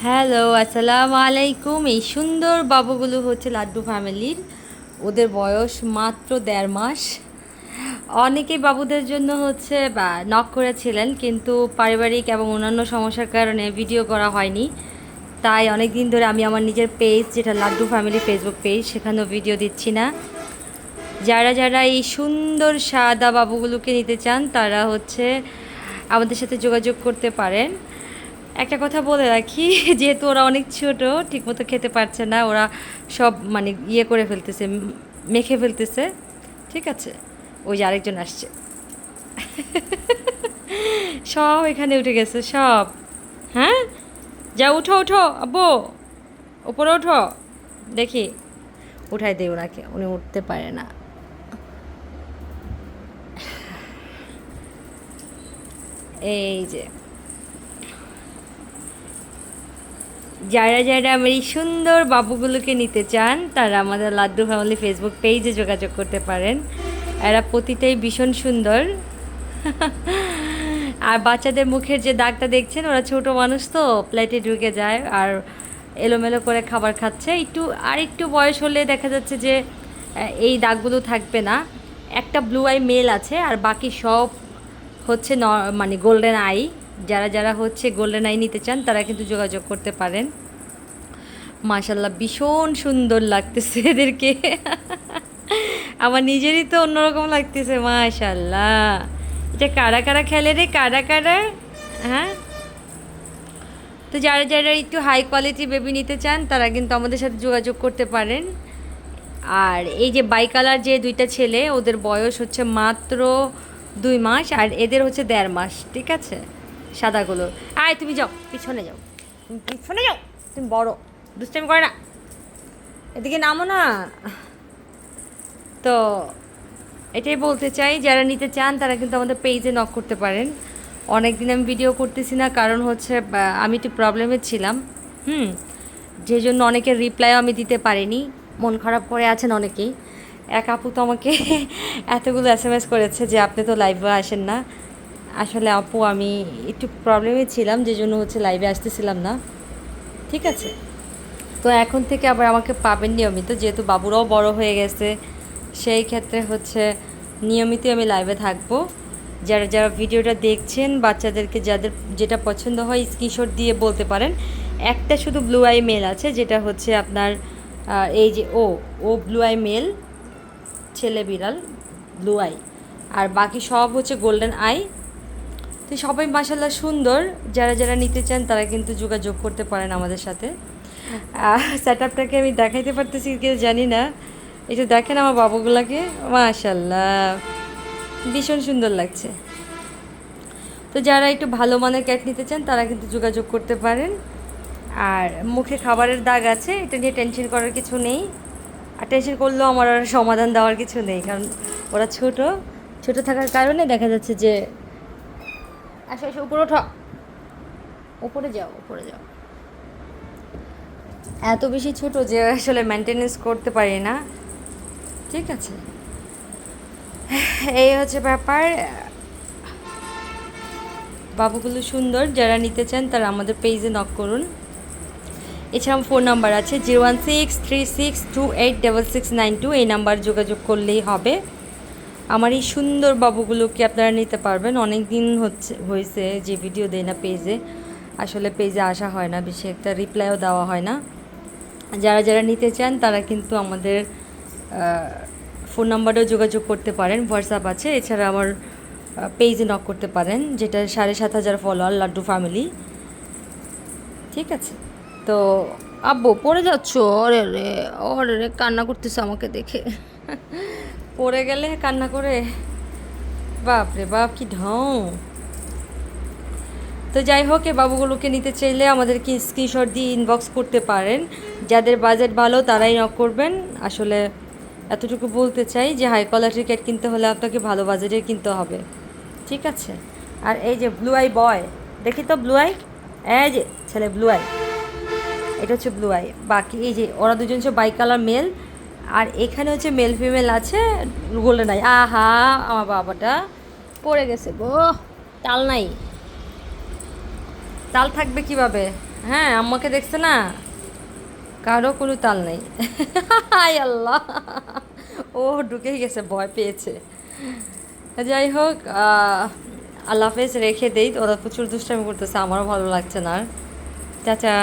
Hello, আসসালামু আলাইকুম। এই সুন্দর বাবুগুলো হচ্ছে লাড্ডু ফ্যামিলির। ওদের বয়স মাত্র 1.5 মাস। অনেকেই বাবুদের জন্য হচ্ছে নক করেছিলেন, কিন্তু পারিবারিক এবং অন্যান্য সমস্যার কারণে ভিডিও করা হয়নি। তাই অনেক দিন ধরে আমি আমার নিজের পেজ, যেটা লাড্ডু ফ্যামিলি ফেসবুক পেজ, সেখানেও ভিডিও দিচ্ছি না। যারা যারা এই সুন্দর সাদা বাবুগুলোকে নিতে চান তারা হচ্ছে আমাদের সাথে যোগাযোগ করতে পারেন। একটা কথা বলে রাখি, যেহেতু ওরা অনেক ছোট, ঠিকমতো খেতে পারছে না, ওরা সব মানে ইয়ে করে ফেলতেছে, মেখে ফেলতেছে। ঠিক আছে, ওই যে আরেকজন আসছে, সব এখানে উঠে গেছে সব। হ্যাঁ, যা উঠো উঠো আব্বু, উপরে উঠো, দেখি উঠাই দেই ওনাকে, উনি উঠতে পারে না। এই যে যারা যারা আমার এই সুন্দর বাবুগুলোকে নিতে চান তারা আমাদের লাড্ডু ফ্যামিলি ফেসবুক পেজে যোগাযোগ করতে পারেন। এরা প্রতিটাই ভীষণ সুন্দর। আর বাচ্চাদের মুখের যে দাগটা দেখছেন, ওরা ছোট মানুষ তো প্লেটে ঢুকে যায় আর এলোমেলো করে খাবার খাচ্ছে। একটু বয়স হলে দেখা যাচ্ছে যে এই দাগগুলো থাকবে না। একটা ব্লু আই মেল আছে, আর বাকি সব হচ্ছে মানে গোল্ডেন আই। যারা যারা হচ্ছে গোল্ডেন আই নিতে চান তারা কিন্তু যোগাযোগ করতে পারেন। মাশাল্লাহ, ভীষণ সুন্দর লাগতেছে এদেরকে। আমার নিজেরই তো অন্যরকম লাগতেছে। মাশাল্লাহ, এটা কারা কারা খেলে রে, কারা কারা? হ্যাঁ, তো যারা যারা একটু হাই কোয়ালিটি বেবি নিতে চান তারা কিন্তু আমাদের সাথে যোগাযোগ করতে পারেন। আর এই যে বাই কালার যে দুইটা ছেলে, ওদের বয়স হচ্ছে মাত্র 2 মাস, আর এদের হচ্ছে 1.5 মাস। ঠিক আছে, সাদাগুলো। আয় তুমি যাও, পিছনে যাও, তুমি পিছনে যাও, তুমি বড় দুষ্টামি করে না, এদিকে নামো না। তো এটাই বলতে চাই, যারা নিতে চান তারা কিন্তু আমাদের পেজে নক করতে পারেন। অনেক দিন আমি ভিডিও করতেছি না, কারণ হচ্ছে আমি একটু প্রবলেমে ছিলাম। হুম, যে জন্য অনেকের রিপ্লাইও আমি দিতে পারিনি। মন খারাপ করে আছেন অনেকেই। এক আপু তো আমাকে এতগুলো SMS করেছে যে আপনি তো লাইভে আসেন না। আসলে আপু, আমি একটু প্রবলেমে ছিলাম, যে জন্য হচ্ছে লাইভে আসতেছিলাম না। ঠিক আছে, তো এখন থেকে আবার আমাকে পাবেন নিয়মিত, যেহেতু বাবুরাও বড় হয়ে গেছে। সেই ক্ষেত্রে হচ্ছে নিয়মিতই আমি লাইভে থাকবো। যারা যারা ভিডিওটা দেখছেন, বাচ্চাদেরকে যাদের যেটা পছন্দ হয় স্ক্রিনশট দিয়ে বলতে পারেন। একটা শুধু ব্লু আই মেল আছে, যেটা হচ্ছে আপনার এই যে ও ব্লু আই মেল, ছেলে বিড়াল, ব্লু আই। আর বাকি সব হচ্ছে গোল্ডেন আই। তো সবাই মাসাল্লাহ সুন্দর। যারা যারা নিতে চান তারা কিন্তু যোগাযোগ করতে পারেন আমাদের সাথে। সেট আপটাকে আমি দেখাইতে পারতেছি কি জানি না, একটু দেখেন আমার বাবুগুলাকে। মাশাল্লাহ, ভীষণ সুন্দর লাগছে। তো যারা একটু ভালো মানের ক্যাট নিতে চান তারা কিন্তু যোগাযোগ করতে পারেন। আর মুখে খাবারের দাগ আছে, এটা নিয়ে টেনশন করার কিছু নেই। আর টেনশন করলেও আমার আর সমাধান দেওয়ার কিছু নেই, কারণ ওরা ছোট ছোট থাকার কারণে দেখা যাচ্ছে যে আসো এসে উপরে ওঠো, উপরে যাও, উপরে যাও। এত বেশি ছোট যে আসলে মেনটেনেন্স করতে পারি না। ঠিক আছে, এই হচ্ছে ব্যাপার। বাবুগুলো সুন্দর, যারা নিতে চান তারা আমাদের পেজে নক করুন। এছাড়াও ফোন নাম্বার আছে 01636286692। এই নাম্বার যোগাযোগ করলেই হবে। আমার এই সুন্দর বাবুগুলোকে আপনারা নিতে পারবেন। অনেক দিন হয়েছে যে ভিডিও দেয় না পেজে, আসলে পেজে আসা হয় না, বেশি একটা রিপ্লাইও দেওয়া হয় না। যারা যারা নিতে চান তারা কিন্তু আমাদের ফোন নাম্বারেও যোগাযোগ করতে পারেন, হোয়াটসঅ্যাপ আছে। এছাড়া আমার পেজে নক করতে পারেন, যেটা 7,500 ফলোয়ার লাড্ডু ফ্যামিলি। ঠিক আছে, তো আব্বু পড়ে যাচ্ছ? ওরে রে, ওরে রে, কান্না করতেছে আমাকে দেখে। পড়ে গেলে কান্না করে, বাপ রে বাপ, কি ঢং। তো যাই হোক, এই বাবুগুলোকে নিতে চাইলে আমাদেরকে স্ক্রিনশট দিয়ে ইনবক্স করতে পারেন। যাদের বাজেট ভালো তারাই নক করবেন। আসলে এতটুকু বলতে চাই যে হাই কোয়ালিটির ক্যাট কিনতে হলে আপনাকে ভালো বাজেটের কিনতে হবে। ঠিক আছে, আর এই যে ব্লু আই বয়, দেখি তো ব্লু আই, এই যে ছেলে ব্লু আই, এটা হচ্ছে ব্লু আই। বাকি এই যে ওরা দুজন হচ্ছে বাই কালার মেল, আর এখানে হচ্ছে মেল ফিমেল আছে গোল্ডেন আই। আহা, আমার বাবাটা পড়ে গেছে গো, তাল নাই, তাল থাকবে কিভাবে? হ্যাঁ আম্মাকে দেখছে না, কারো কোনো তাল নেই। হায় আল্লাহ, ও ঢুকে গেছে, ভয় পেয়েছে। যাই হোক, আল্লাহ হাফেজ, রেখে দেই, ওরা প্রচুর দুষ্টামি করতেছে, আমারও ভালো লাগছে না আর। চাচা।